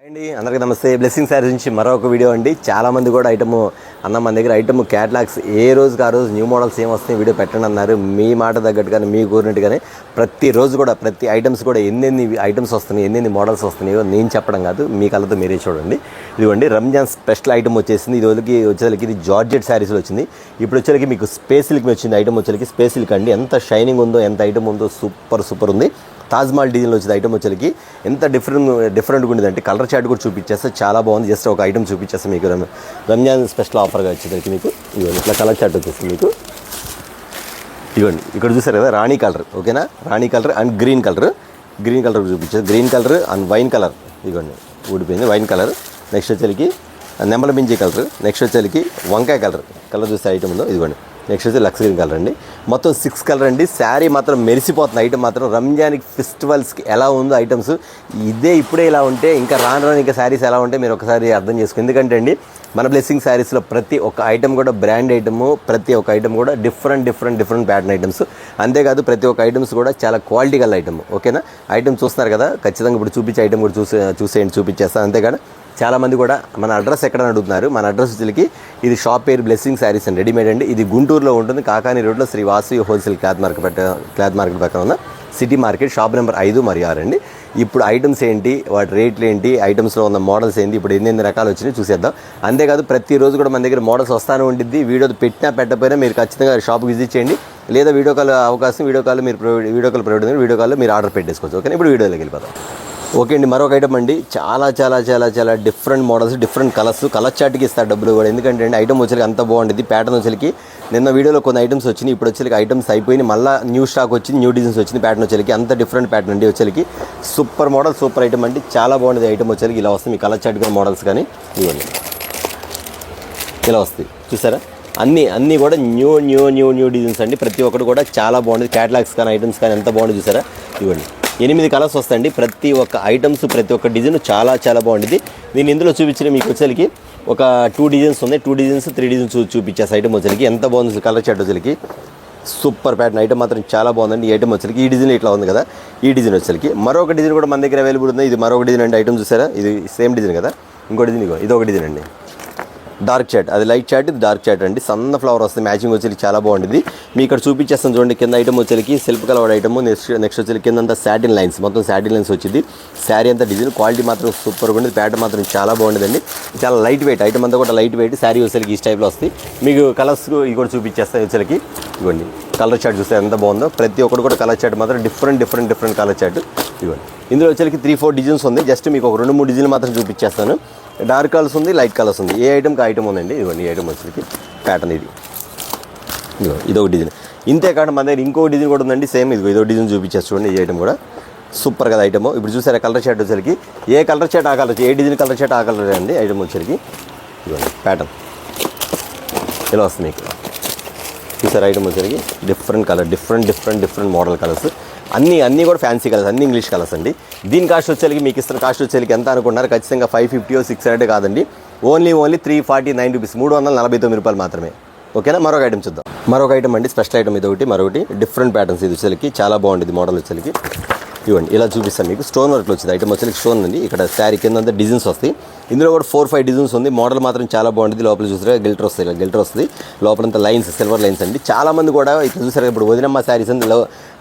అండి అందరికీ నమస్తే. బ్లెస్సింగ్ శారీస్ నుంచి మరొక వీడియో అండి. చాలామంది కూడా ఐటమ్ అన్న మన దగ్గర ఐటమ్ క్యాటలాగ్స్ ఏ రోజుకి ఆ రోజు న్యూ మోడల్స్ ఏం వస్తాయి వీడియో పెట్టండి అన్నారు. మీ మాట తగ్గట్టుగానే మీ కోరినట్టుగానే ప్రతిరోజు కూడా ప్రతి ఐటమ్స్ కూడా ఎన్ని ఐటమ్స్ వస్తున్నాయి, ఎన్ని మోడల్స్ వస్తున్నాయో నేను చెప్పడం కాదు, మీ కళ్ళతో మీరే చూడండి. ఇదిగోండి రంజాన్ స్పెషల్ ఐటమ్ వచ్చేసింది. ఇది వచ్చేసరికి ఇది జార్జెట్ శారీస్లో వచ్చింది. ఇప్పుడు వచ్చేసరికి మీకు స్పేస్ సిల్క్ వచ్చింది. ఐటమ్ వచ్చేసరికి స్పేస్ సిల్క్ అండి. ఎంత షైనింగ్ ఉందో, ఎంత ఐటమ్ ఉందో, సూపర్ ఉంది. తాజ్మహల్ డిజైన్లో వచ్చింది ఐటమ్ వచ్చేసరికి ఎంత డిఫరెంట్గా ఉండేదంటే కలర్ చార్ట్ కూడా చూపించేస్తే చాలా బాగుంది. జస్ట్ ఒక ఐటమ్ చూపించేస్తే మీకు రంజాన్ స్పెషల్ ఆఫర్గా వచ్చేసరికి మీకు ఇవ్వండి ఇట్లా కలర్ చార్ట్ వచ్చేసి మీకు ఇవ్వండి. ఇక్కడ చూసారు కదా రాణి కలర్, ఓకేనా, రాణి కలర్ అండ్ గ్రీన్ కలర్ చూపించారు. Green colour and wine colour ఇవ్వండి ఊడిపోయింది వైన్ కలర్. నెక్స్ట్ వచ్చేసరికి నెమల బింజి కలర్. నెక్స్ట్ వచ్చేసరికి వంకాయ కలర్ చూసే ఐటమ్ ఉందో ఇదిగోండి. నెక్స్ట్ వచ్చి లక్స్ గ్రీన్ కలర్ అండి. మొత్తం 6 కలర్ అండి. శారీ మాత్రం మెరిసిపోతుంది. ఐటమ్ మాత్రం రంజాన్కి ఫెస్టివల్స్కి ఎలా ఉందో ఐటమ్స్ ఇప్పుడే ఇలా ఉంటే ఇంకా రాను ఇంకా శారీస్ ఎలా ఉంటే మీరు ఒకసారి అర్థం చేసుకోండి. ఎందుకంటే అండి మన బ్లెస్సింగ్ శారీస్లో ప్రతి ఒక్క ఐటమ్ కూడా బ్రాండ్ ఐటము, ప్రతి ఒక్క ఐటమ్ కూడా డిఫరెంట్ ప్యాటర్న్ ఐటమ్స్. అంతేకాదు ప్రతి ఒక్క ఐటమ్స్ కూడా చాలా క్వాలిటీ గల ఐటమ్, ఓకేనా. ఐటమ్ చూస్తున్నారు కదా, ఖచ్చితంగా ఇప్పుడు చూపించే ఐటమ్ కూడా చూపించేస్తాను. అంతేకాదు చాలామంది కూడా మన అడ్రస్ ఎక్కడ అడుగుతున్నారు. మన అడ్రస్ వచ్చేకి ఇది షాప్ పేరు బ్లెస్సింగ్ శారీస్ అండ్ రెడీమేడ్ అండి. ఇది గుంటూరులో ఉంటుంది, కాకాని రోడ్లో Shri Vasavi wholesale cloth market పక్కన ఉన్న సిటీ మార్కెట్, షాప్ నెంబర్ 5 మరియు 6 అండి. ఇప్పుడు ఐటమ్స్ ఏంటి, వాటి రేట్లు ఏంటి, ఐటమ్స్లో ఉన్న మోడల్స్ ఏంటి, ఇప్పుడు ఎన్ని రకాలు వచ్చినాయి చూసేద్దాం. అంతేకాదు ప్రతిరోజు కూడా మన దగ్గర మోడల్స్ వస్తానే ఉంటుంది. వీడియో పెట్టకపోయినా మీరు ఖచ్చితంగా షాప్కి విజిట్ చేయండి, లేదా వీడియో కాల్ అవకాశం వీడియో కాల్ మీరు ఆర్డర్ పెట్టేసుకోవచ్చు, ఓకే. ఇప్పుడు వీడియోలోకి వెళ్ళిపోతాం. ఓకే అండి, మరొక ఐటమ్ అండి. చాలా డిఫరెంట్ మోడల్స్, డిఫరెంట్ కలర్ చార్ట్కి ఇస్తారు డబ్బులు కూడా. ఎందుకంటే అండి ఐటమ్ వచ్చేకి అంత బాగుంటుంది. ప్యాటర్న్ వచ్చేకి నిన్న వీడియోలో కొన్ని ఐటమ్స్ వచ్చినాయి, ఇప్పుడు వచ్చేకి ఐటమ్స్ అయిపోయినాయి, మళ్ళీ న్యూ స్టాక్ వచ్చింది, న్యూ డిజైన్స్ వచ్చింది. ప్యాటర్న్ వచ్చేకి అంత డిఫరెంట్ ప్యాటర్న్ అండి. వచ్చేకి సూపర్ మోడల్, సూపర్ ఐటమ్ అండి. చాలా బాగుంటుంది ఐటమ్ వచ్చేకి. ఇలా వస్తుంది మీ కలర్ చార్ట్ కానీ మోడల్స్ కానీ ఇవన్నీ ఇలా వస్తాయి చూసారా. అన్నీ కూడా న్యూ డిజైన్స్ అండి. ప్రతి ఒక్కటి కూడా చాలా బాగుంటుంది. క్యాటలాగ్స్ కానీ ఐటమ్స్ కానీ ఎంత బాగుంటుంది చూసారా. ఇవ్వండి 8 కలర్స్ వస్తాయండి. ప్రతి ఒక్క ఐటమ్స్, ప్రతి ఒక్క డిజైన్ చాలా బాగుంటుంది. నేను ఇందులో చూపించిన మీకు వచ్చేకి ఒక 2 డిజైన్స్ ఉన్నాయి. 2 డిజైన్స్ 3 డిజైన్స్ చూపించేసి ఐటమ్ వచ్చేకి ఎంత బాగుంది కలర్ చార్ట్ వచ్చేకి. సూపర్ ప్యాటర్న్ ఐటమ్ మాత్రం చాలా బాగుందండి. ఈ ఐటమ్ వచ్చేకి ఈ డిజైన్ ఇట్లా ఉంది కదా, ఈ డిజైన్ వచ్చేకి మరొక డిజైన్ కూడా మన దగ్గర అవైలబుల్ ఉంది. ఇది మరొక డిజైన్ అండి. ఐటమ్ చూసారా, ఇది సేమ్ డిజైన్ కదా. ఇంకో డిజైన్ ఇది ఒక డిజైన్ అండి. డార్క్ చాట్, అది లైట్ చాట్, ఇది డార్క్ చాట్ అండి. సన్న ఫ్లవర్ వస్తుంది, మ్యాచింగ్ వచ్చేకి చాలా బాగుంటుంది. మీ ఇక్కడ చూపించేస్తాను చూడండి. కింద ఐటమ్ వచ్చేకి సెల్ఫ్ కలర్ ఐటమ్. నెక్స్ట్ వచ్చేకి కింద అంతా సాటిన్ లైన్స్, మొత్తం సాటిన్ లైన్స్ వచ్చింది. శారీ అంతా డిజైన్ క్వాలిటీ మాత్రం సూపర్గా ఉండేది. ప్యాటర్న్ మాత్రం చాలా బాగుంటుందండి. చాలా లైట్ వెయిట్ ఐటమ్ అంతా కూడా లైట్ వెయిట్. శారీ వచ్చేకి ఈ టైప్లో వస్తాయి. మీకు కలర్స్ ఇవి కూడా చూపించేస్తాయి వచ్చేకి. ఇవ్వండి కలర్ చాట్ చూస్తే ఎంత బాగుందో. ప్రతి ఒక్కటి కూడా కలర్ చాట్ మాత్రం డిఫరెంట్ కలర్ చాట్ ఇవ్వండి. ఇందులో వచ్చేకి 3-4 డిజైన్స్ ఉంది. జస్ట్ మీకు ఒక 2-3 డిజైన్లు మాత్రం చూపించేస్తాను. డార్క్ కలర్స్ ఉంది, లైట్ కలర్స్ ఉంది. ఏ ఐటమ్కి ఐటమ్ ఉందండి. ఇవ్వండి ఈ ఐటమ్ వచ్చేకి ప్యాటర్న్ ఇదొక డిజైన్. ఇంతే కాదు మన దగ్గర ఇంకో డిజైన్ కూడా ఉందండి. సేమ్ ఇదో డిజైన్ చూపించేసి చూడండి. ఈ ఐటమ్ కూడా సూపర్ కదా ఐటమ్. ఇప్పుడు చూసారా కలర్ చాట్ వచ్చేకి ఏ కలర్ చాట్ ఆ కలర్, ఏ డిజైన్ కలర్ చాట్ ఆ కలర్ అండి. ఐటమ్ వచ్చేకి ఇవ్వండి ప్యాటర్న్ ఇలా వస్తుంది మీకు చూసారా. ఐటమ్ వచ్చేకి different colour, different model colours. అన్నీ కూడా ఫ్యాన్సీ కలర్స్, అన్ని ఇంగ్లీష్ కలర్స్ అండి. దీని కాస్ట్ వచ్చేకి మీకు ఇస్తున్న కాస్ట్ వచ్చేకి ఎంత అనుకుంటున్నారు. ఖచ్చితంగా 550 600 కాదండి. ఓన్లీ 349 రూపీస్, 349 రూపాయలు మాత్రమే, ఓకేనా. మరొక ఐటమ్ చూద్దాం. మరొక ఐటమ్ అండి, స్పెషల్ ఐటమ్ ఇది మరొకటి డిఫరెంట్ ప్యాటర్న్స్. ఇది వచ్చేకి చాలా బాగుంటుంది మోడల్ వచ్చేకి. ఇవ్వండి ఇలా చూపిస్తాను మీకు. స్టోన్ వర్క్లో వచ్చింది ఐటమ్ వచ్చేకి. స్టోన్ ఉంది ఇక్కడ. శారీ కింద అంతా డిజైన్స్ వస్తాయి. ఇందులో కూడా 4-5 డిజైన్స్ ఉంది. మోడల్ మాత్రం చాలా బాగుంటుంది. లోపల చూసారా గిల్టర్ వస్తుంది. లోపలంతా లైన్స్, సిల్వర్ లైన్స్ అండి. చాలామంది కూడా ఇక్కడ చూసారా ఇప్పుడు వదినమ్మ శారీస్ అండి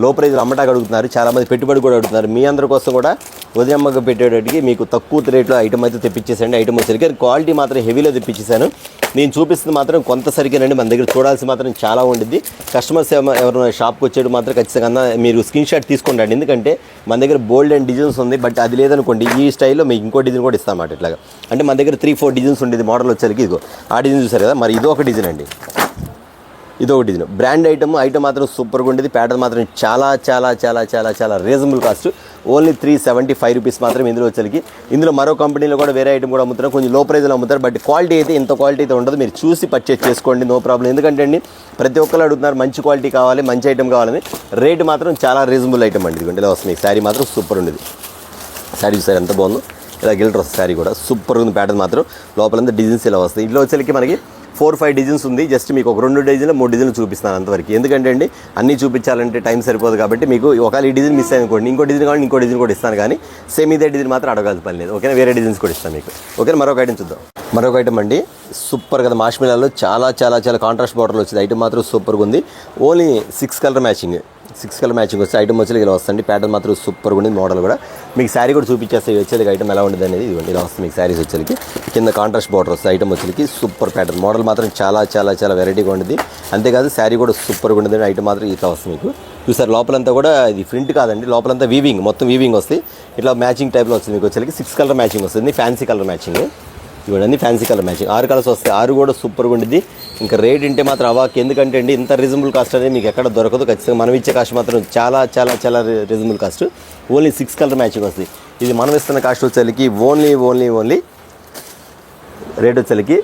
లో ప్రైజ్లో అమ్మటానికి అడుగుతున్నారు. చాలామంది పెట్టుబడి కూడా అడుగుతున్నారు. మీ అందరి కోసం కూడా వదినమ్మకి పెట్టేటికి మీకు తక్కువ రేట్లో ఐటమ్ అయితే తెప్పించేసండి. ఐటమ్ వచ్చేసరికి క్వాలిటీ మాత్రం హెవీలో తెప్పించేసాను. నేను చూపిస్తుంది మాత్రం కొంత సరికేనండి. మన దగ్గర చూడాల్సి మాత్రం చాలా ఉంటుంది. కస్టమర్స్ ఎవరైనా షాప్కి వచ్చేది మాత్రం ఖచ్చితంగా మీరు స్క్రీన్ షాట్ తీసుకుంటాండి. ఎందుకంటే మన దగ్గర బోల్డ్ అండ్ డిజైన్స్ ఉంది. బట్ అది లేదనుకోండి ఈ స్టైల్లో మీకు ఇంకో డిజైన్ కూడా ఇస్తామాట. ఇట్లాగా అంటే మన దగ్గర 3-4 డిజైన్స్ ఉండేది మోడల్ వచ్చేసరికి. ఇదిగో ఆ డిజైన్ చూసారు కదా, మరి ఇదొక డిజైన్ అండి. ఇదొక డిజైన్ బ్రాండ్ ఐటమ్ మాత్రం సూపర్గా ఉండేది. ప్యాటర్న్ మాత్రం చాలా రీజనబుల్ కాస్ట్. ఓన్లీ 375 రూపీస్ మాత్రం ఇందులో వచ్చేకి. ఇందులో మరో కంపెనీలో కూడా వేరే ఐటమ్ కూడా అమ్ముతారు, కొంచెం లో ప్రైజ్లో అమ్ముతారు. బట్ క్వాలిటీ అయితే ఇంత క్వాలిటీ అయితే ఉండదు. మీరు చూసి పర్చేస్ చేసుకోండి, నో ప్రాబ్లం. ఎందుకంటే అండి ప్రతి ఒక్కరు అడుగుతున్నారు మంచి క్వాలిటీ కావాలి, మంచి ఐటమ్ కావాలని. రేట్ మాత్రం చాలా రీజనబుల్ ఐటమ్ అండి. ఇదిగోండి ఇలా వస్తుంది. శారీ మాత్రం సూపర్ ఉండేది. శారీ చూసారు ఎంత బాగుందో. ఇలా గిల్టర్ వస్తుంది. శారీ కూడా సూపర్ ఉంది. ప్యాటర్న్ మాత్రం లోపలంతా డిజైన్స్ ఇలా వస్తాయి. ఇందులో వచ్చేకి మనకి 4-5 డిజైన్స్ ఉంది. జస్ట్ మీకు ఒక 2 డిజైన్లు 3 డిజైన్లు చూపిస్తాను అంతవరకు. ఎందుకంటే అండి అన్నీ చూపించాలంటే టైం సరిపోదు కాబట్టి మీకు ఒకవేళ ఈ డిజైన్ మిస్ అనుకోండి, ఇంకో డిజైన్ కావాలి ఇంకో డిజైన్ కూడా ఇస్తాను, కానీ సేమ్ ఇదే డిజైన్ మాత్రం అడగాల్సిన పని లేదు. ఓకేనా, వేరే డిజైన్స్ కూడా ఇస్తాను మీకు. ఓకేనా, మరొక ఐటమ్ చూద్దాం. మరొక ఐటమ్ అండి సూపర్ కదా, మాష్మిలాలో చాలా చాలా చాలా కాంట్రాస్ట్ బార్డర్లో వచ్చింది. ఐటమ్ మాత్రం సూపర్గా ఉంది. ఓన్లీ 6 కలర్ మ్యాచింగ్ వస్తే ఐటమ్ వచ్చి ఇలా వస్తుంది. ప్యాటర్న్ మాత్రం సూపర్గా ఉంది. మోడల్ కూడా మీకు శారీ కూడా చూపించేస్తే వచ్చేది ఐటమ్ ఎలా ఉంటుంది అనేది ఇవ్వండి. ఇలా వస్తుంది మీకు శారీస్ వచ్చేకి. కింద కాంట్రాస్ట్ బార్డర్ వస్తుంది. ఐటమ్ వచ్చేకి సూపర్ ప్యాటర్న్. మోడల్ మాత్రం చాలా చాలా చాలా వెరైటీగా ఉంటుంది. అంతేకాదు శారీ కూడా సూపర్గా ఉంటుంది. ఐటమ్ మాత్రం ఇట్లా వస్తుంది మీకు. చూసారు లోపలంతా కూడా ఇది ప్రింట్ కాదండి, లోపలంతా వీవింగ్, మొత్తం వీవింగ్ వస్తుంది. ఇట్లా మ్యాచింగ్ టైప్లో వస్తుంది మీకు వచ్చేకి. 6 కలర్ మ్యాచింగ్ వస్తుంది. ఫ్యాన్సీ కలర్ మ్యాచింగ్ ఇవన్నీ ఫ్యాన్సీ కలర్ మ్యాచింగ్. 6 కలర్స్ వస్తాయి. 6 కూడా సూపర్గా ఉంటుంది. ఇంకా రేట్ ఇంటే మాత్రం అవాక్. ఎందుకంటే అండి ఇంత రీజనబుల్ కాస్ట్ అనేది మీకు ఎక్కడ దొరకదు. ఖచ్చితంగా మనం ఇచ్చే కాస్ట్ మాత్రం చాలా చాలా చాలా reasonable cost. Only 6 colour matching వస్తుంది. ఇది మనం ఇస్తున్న కాస్ట్ వచ్చేసరికి ఓన్లీ రేట్ వచ్చేసరికి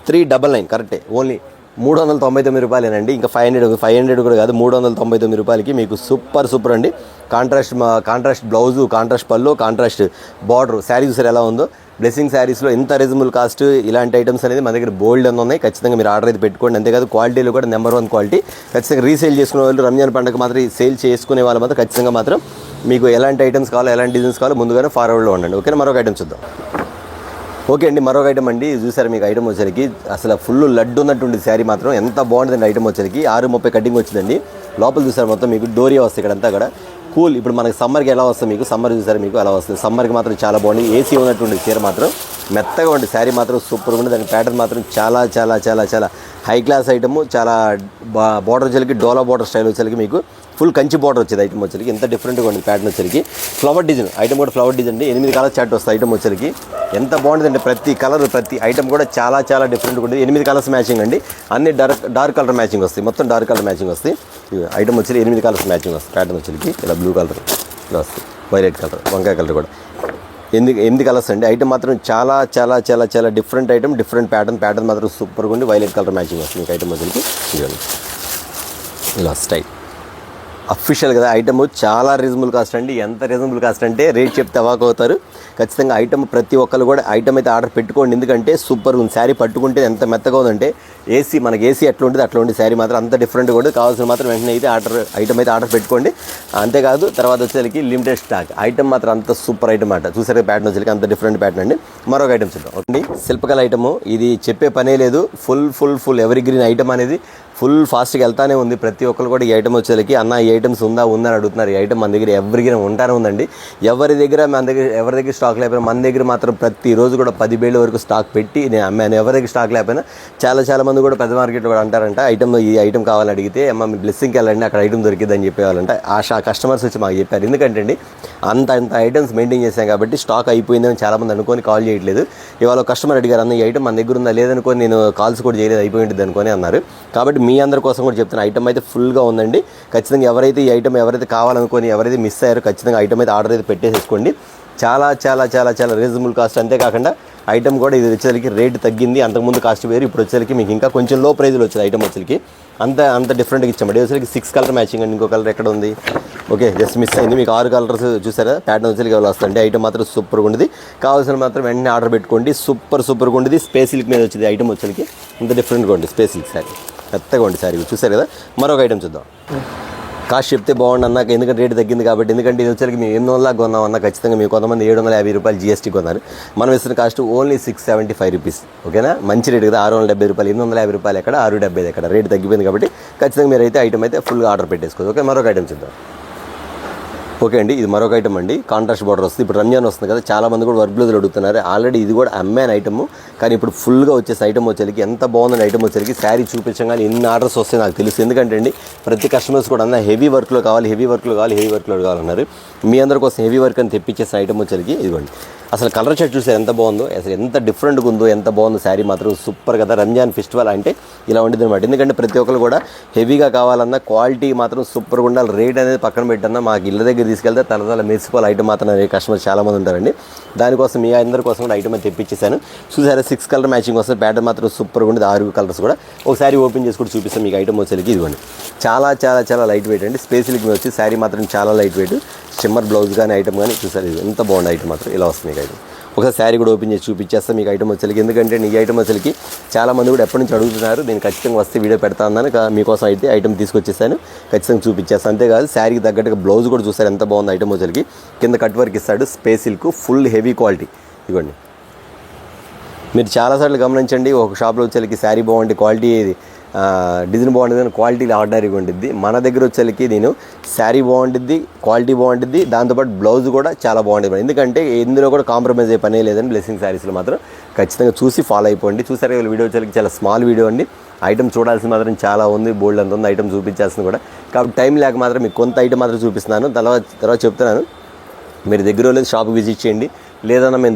399 కరెక్టే. ఓన్లీ 399 రూపాయలేనండి. ఇంకా 500 కూడా కాదు, 399 రూపాయలకి మీకు సూపర్ అండి. కాంట్రాస్ట్ బ్లౌజు, కాంట్రాస్ట్ పళ్ళు, కాంట్రాస్ట్ బార్డర్. శారీ చూసారు ఎలా ఉందో. బ్లెస్సింగ్ శారీస్లో ఎంత రీజనబుల్ కాస్ట్ ఇలాంటి ఐటమ్స్ అనేది మన దగ్గర బోల్డ్ అని ఉన్నాయి. ఖచ్చితంగా మీరు ఆర్డర్ అయితే పెట్టుకోండి. అంతేకాదు క్వాలిటీలో కూడా నెంబర్ 1 క్వాలిటీ. ఖచ్చితంగా రీసేల్ చేసుకునే వాళ్ళు, రంజాన్ పండుగ మాత్రం సేల్ చేసుకునే వాళ్ళు మాత్రం ఖచ్చితంగా మాత్రం మీకు ఎలాంటి ఐటమ్స్ కావాలో, ఎలాంటి డిజైన్స్ కావాలో ముందుగానే ఫార్వర్డ్లో ఉండండి. ఓకేనా, మరొక ఐటమ్ చూద్దాం. ఓకే అండి, మరొక ఐటమ్ అండి. చూసారు మీకు ఐటమ్ వచ్చరికి అసలు ఫుల్ లడ్డు ఉన్నట్టుండి శారీ మాత్రం ఎంత బాగుంటుందండి. ఐటమ్ వచ్చరికి 630 కటింగ్ వచ్చిందండి. లోపల చూసారు మొత్తం మీకు డోరియా వస్తుంది ఇక్కడంతా కూడా. కూల్. ఇప్పుడు మనకి సమ్మర్కి ఎలా వస్తుంది మీకు, సమ్మర్ చూసారు మీకు అలా వస్తుంది. సమ్మర్కి మాత్రం చాలా బాగుంది. ఏసీ ఉన్నటువంటి చీర మాత్రం మెత్తగా ఉంటుంది. శారీ మాత్రం సూపర్గా ఉంది. దాని ప్యాటర్న్ మాత్రం చాలా చాలా చాలా చాలా హై క్లాస్ ఐటమ్. చాలా బార్డర్ వచ్చేసరికి డోలా బార్డర్ స్టైల్ వచ్చేసరికి మీకు ఫుల్ కంచి బార్డర్ వచ్చేది. ఐటమ్ వచ్చేసరికి ఎంత డిఫరెంట్గా ఉంది ప్యాటర్న్ వచ్చేసరికి. ఫ్లవర్ డిజైన్ ఐటమ్ కూడా ఫ్లవర్ డిజైన్ అండి. 8 కలర్ చాట్ వస్తుంది ఐటమ్ వచ్చేసరికి. ఎంత బాగుంటుందంటే ప్రతి కలర్, ప్రతి ఐటమ్ కూడా చాలా చాలా డిఫరెంట్గా ఉంటుంది. 8 కలర్స్ మ్యాచింగ్ అండి. అన్ని డార్క్ కలర్ మ్యాచింగ్ వస్తాయి. మొత్తం డార్క్ కలర్ మ్యాచింగ్ వస్తాయి. ఐటమ్ వచ్చి 8 కలర్స్ మ్యాచింగ్ వస్తుంది. ప్యాటర్న్ వచ్చేసరికి ఇలా బ్లూ కలర్ ఇలా వస్తుంది, వైలెట్ కలర్, వంకాయ కలర్ కూడా 8 కలర్స్ అండి. ఐటమ్ మాత్రం చాలా చాలా చాలా చాలా డిఫరెంట్ ఐటమ్, డిఫరెంట్ ప్యాటర్న్ మాత్రం సూపర్గా ఉండి వైలెట్ కలర్ మ్యాచింగ్ వస్తుంది మీకు ఐటమ్ వచ్చేసరికి. ఇలా స్టైల్ అఫీషియల్ కదా. ఐటమ్ చాలా రీజనబుల్ కాస్ట్ అండి. ఎంత రీజనబుల్ కాస్ట్ అంటే రేట్ చెప్తే అవాక్ అవుతారు. ఖచ్చితంగా ఐటమ్ ప్రతి ఒక్కరు కూడా ఐటమ్ అయితే ఆర్డర్ పెట్టుకోండి. ఎందుకంటే సూపర్ ఉంది. శారీ పట్టుకుంటే ఎంత మెత్తగా ఉందంటే మనకి ఏసీ ఎట్లా ఉంటుంది అట్లా ఉంటుంది. శారీ మాత్రం అంత డిఫరెంట్గా ఉంటుంది. కావాల్సిన మాత్రం వెంటనే అయితే ఐటమ్ అయితే ఆర్డర్ పెట్టుకోండి. అంతేకాదు తర్వాత వచ్చేసరికి లిమిటెడ్ స్టాక్ ఐటమ్ మాత్రం అంత సూపర్ ఐటమ్ అంట. చూసారు ప్యాటర్న్ వచ్చేసరికి అంత డిఫరెంట్ ప్యాటర్న్ అండి. మరొక ఐటమ్ చూద్దాం. ఓకే, శిల్పకళ ఐటమ్. ఇది చెప్పే పనే లేదు. ఫుల్ ఎవరీ గ్రీన్ ఐటమ్ అనేది ఫుల్ ఫాస్ట్గా వెళ్తానే ఉంది. ప్రతి ఒక్కరు కూడా ఈ ఐటమ్ వచ్చేసరికి అన్న ఈ ఐటమ్స్ ఉందా అని అడుగుతున్నారు. ఈ ఐటమ్ మన దగ్గర ఎవరికి ఉంటానే ఉందండి. ఎవరి దగ్గర స్టాక్ లేకపోయినా మన దగ్గర మాత్రం ప్రతిరోజు కూడా 10 బేళ్ళ వరకు స్టాక్ పెట్టి నేను అమ్మాను. ఎవరి దగ్గర స్టాక్ లేకపోయినా చాలా మంది కూడా పెద్ద మార్కెట్లో కూడా అంటారంట ఈ ఐటమ్ కావాలని అడిగితే అమ్మ మీ బ్లెస్సింగ్కి వెళ్ళండి అక్కడ ఐటమ్ దొరికిద్దని చెప్పేవాళ్ళంట. కస్టమర్స్ వచ్చి మాకు చెప్పారు. ఎందుకంటే అండి అంత ఐటమ్స్ మెయింటైన్ చేశాం కాబట్టి స్టాక్ అయిపోయిందని చాలామంది అనుకొని కాల్ చేయట్లేదు. ఇవాళ కస్టమర్ అడిగారు అన్న ఈ ఐటమ్ మన దగ్గర ఉందా లేదనుకొని నేను కాల్స్ కూడా చేయలేదు, అయిపోయి ఉంటుంది అనుకొని అన్నారు. కాబట్టి మీ అందరి కోసం కూడా చెప్తున్నా ఐటమ్ అయితే ఫుల్గా ఉందండి. ఖచ్చితంగా ఎవరైతే ఈ ఐటమ్ కావాలనుకొని ఎవరైతే మిస్ అయ్యారో ఖచ్చితంగా ఐటమ్ అయితే ఆర్డర్ అయితే పెట్టేసేసుకోండి. చాలా చాలా చాలా చాలా రీజనబుల్ కాస్ట్. అంతేకాకుండా ఐటమ్ కూడా ఇది వచ్చేసరికి రేటు తగ్గింది. అంతకుముందు కాస్ట్ వేరు, ఇప్పుడు వచ్చేసరికి మీకు ఇంకా కొంచెం లో ప్రైజ్లో వచ్చేది ఐటమ్ వచ్చేసరికి. అంత డిఫరెంట్గా ఇచ్చామండి. వచ్చేసరికి 6 కలర్ మ్యాచింగ్ అండి. ఇంకో కలర్ ఎక్కడ ఉంది? ఓకే, జస్ట్ మిస్ అయింది. మీకు 6 కలర్స్ చూసారా ప్యాటర్న్ వచ్చేసరికి ఎవరు వస్తుంది. ఐటమ్ మాత్రం సూపర్గా ఉంటుంది. కావాల్సిన మాత్రం వెంటనే ఆర్డర్ పెట్టుకోండి. సూపర్గా ఉంటుంది. స్పేస్ సిల్క్ మీద వచ్చేది ఐటమ్ వచ్చేసరికి ఇంత డిఫరెంట్గా ఉంటుంది. స్పేస్ సిల్క్ శారీ మెత్తగా ఉంది శారీ చూసారు కదా. మరొక ఐటమ్ చూద్దాం. కాస్ట్ చెప్తే బాగుండు అన్నాక, ఎందుకంటే రేటు తగ్గింది కాబట్టి. ఎందుకంటే ఇది వచ్చరికి మేము 800 కొన్నాం అన్న ఖచ్చితంగా మీకు కొంతమంది 750 రూపాయలు GST కొన్నారు. మనం ఇస్తున్న కాస్ట్ ఓన్లీ 675 రూపీస్. ఓకేనా, మంచి రేటు కదా. 670 రూపాయలు, 850 రూపాయలు ఎక్కడ, 670 ఎక్కడ. రేటు తగ్గిపోయింది కాబట్టి ఖచ్చితంగా మీరు అయితే ఐటమ్ అయితే ఫుల్గా ఆర్డర్ పెట్టేసుకోవచ్చు. ఓకే, మరొక ఐటమ్ చూద్దాం. ఓకే అండి, ఇది మరొక ఐటమ్ అండి. కాంట్రాస్ట్ బార్డర్ వస్తుంది. ఇప్పుడు రంజాన్ వస్తుంది కదా, చాలామంది కూడా వర్క్ బ్లౌజులు అడుగుతున్నారు. ఆల్రెడీ ఇది కూడా అమ్మాయిన ఐటమ్, కానీ ఇప్పుడు ఫుల్గా వచ్చేసి ఐటమ్ వచ్చేసరికి ఎంత బాగుందని ఐటమ్ వచ్చేసరికి శారీ చూపించగానే ఎన్ని ఆర్డర్స్ వస్తాయి నాకు తెలుసు. ఎందుకంటే అండి ప్రతి కస్టమర్స్ కూడా అన్న హెవీ వర్క్లో కావాలన్నారు. మీ అందరి కోసం హెవీ వర్క్ అని తెప్పించేసిన ఐటమ్ వచ్చేసరికి ఇదిగోండి. అసలు కలర్ షర్ట్ చూసారు ఎంత బాగుందో, అసలు ఎంత డిఫరెంట్గా ఉందో, ఎంత బాగుందో శారీ మాత్రం సూపర్ కదా. రంజాన్ ఫెస్టివల్ అంటే ఇలా ఉండేది అనమాట. ఎందుకంటే ప్రతి ఒక్కరు కూడా హెవీగా కావాలన్నా క్వాలిటీ మాత్రం సూపర్గా ఉండాలి. రేట్ అనేది పక్కన పెట్టన్నా మాకు ఇళ్ళ దగ్గర తీసుకెళ్తే తల మెరిసిపోవాలి ఐటమ్ మాత్రం కస్టమర్స్ చాలామంది ఉంటారండి. దానికోసం మీ అందరి కోసం కూడా ఐటమ్ అయితే తెప్పించేశాను. చూసారా 6 కలర్ మ్యాచింగ్ వస్తుంది. ప్యాటర్న్ మాత్రం సూపర్గా ఉండేది. 6 కలర్స్ కూడా ఒకసారి ఓపెన్ చేసి కూడా చూపిస్తాను మీకు ఐటమ్ వచ్చేసరికి. ఇదిగోండి చాలా చాలా చాలా లైట్ వెయిట్ అండి. స్పేసిలిక్ మీద వచ్చి శారీ మాత్రం చాలా లైట్ వెయిట్. షిమ్మర్ బ్లౌజ్ కానీ ఐటమ్ కానీ చూసారు ఎంత బాగుంది ఐటమ్ మాత్రం ఇలా వస్తుంది మీకు ఐటమ్. ఒకసారి శారీ కూడా ఓపెన్ చేసి చూపించేస్తాను మీకు ఐటమ్ వచ్చేసరికి. ఎందుకంటే ఈ ఐటమ్ వచ్చేసరికి చాలామంది కూడా ఎప్పటి నుంచి అడుగుతున్నారు, నేను ఖచ్చితంగా వస్తే వీడియో పెడతా అన్నాను. మీకోసం అయితే ఐటమ్ తీసుకొచ్చేసాను, ఖచ్చితంగా చూపించేస్తాను. అంతేకాదు శారీకి తగ్గట్టుగా బ్లౌజ్ కూడా చూస్తారు ఎంత బాగుంది ఐటమ్ వచ్చేసరికి. కింద కట్ వర్క్ ఇస్తాడు, space silk, full heavy quality. ఇదిగోండి, మీరు చాలాసార్లు గమనించండి, ఒక షాప్లో వచ్చేసరికి శారీ బాగుంది, క్వాలిటీ డిజైన్ బాగుంటుంది కానీ క్వాలిటీ ఆర్డినరీగా ఉంటుంది. మన దగ్గర వచ్చేసరికి నేను శారీ బాగుంటుంది, క్వాలిటీ బాగుంటుంది, దాంతోపాటు బ్లౌజ్ కూడా చాలా బాగుంటుంది. ఎందుకంటే ఇందులో కూడా కాంప్రమైజ్ అయ్యే పనే లేదని బ్లెస్సింగ్ శారీస్లో మాత్రం ఖచ్చితంగా చూసి ఫాలో అయిపోండి. చూసారు కదా వీడియో వచ్చేసరికి చాలా స్మాల్ వీడియో అండి. ఐటమ్ చూడాల్సింది మాత్రం చాలా ఉంది, బోల్డ్ అంత ఉంది ఐటమ్ చూపించాల్సింది కూడా. కాబట్టి టైం లేక మాత్రం మీకు కొంత ఐటమ్ మాత్రం చూపిస్తున్నాను. తర్వాత చెప్తున్నాను, మీరు దగ్గర లేదు షాప్కి విజిట్ చేయండి. లేదన్నా మేము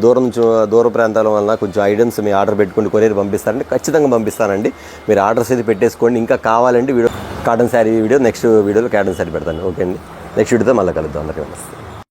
దూర ప్రాంతాల వల్ల కొంచెం ఐటమ్స్ మీ ఆర్డర్ పెట్టుకుని కొరియర్ పంపిస్తారంటే ఖచ్చితంగా పంపిస్తానండి. మీరు ఆర్డర్స్ అయితే పెట్టేసుకోండి. ఇంకా కావాలంటే video cotton sari video next వీడియోలో కాటన్ శారీ పెడతాను. ఓకే అండి, నెక్స్ట్ వీడియోతో మళ్ళీ కలుద్దాం. అందరికీ నమస్తే.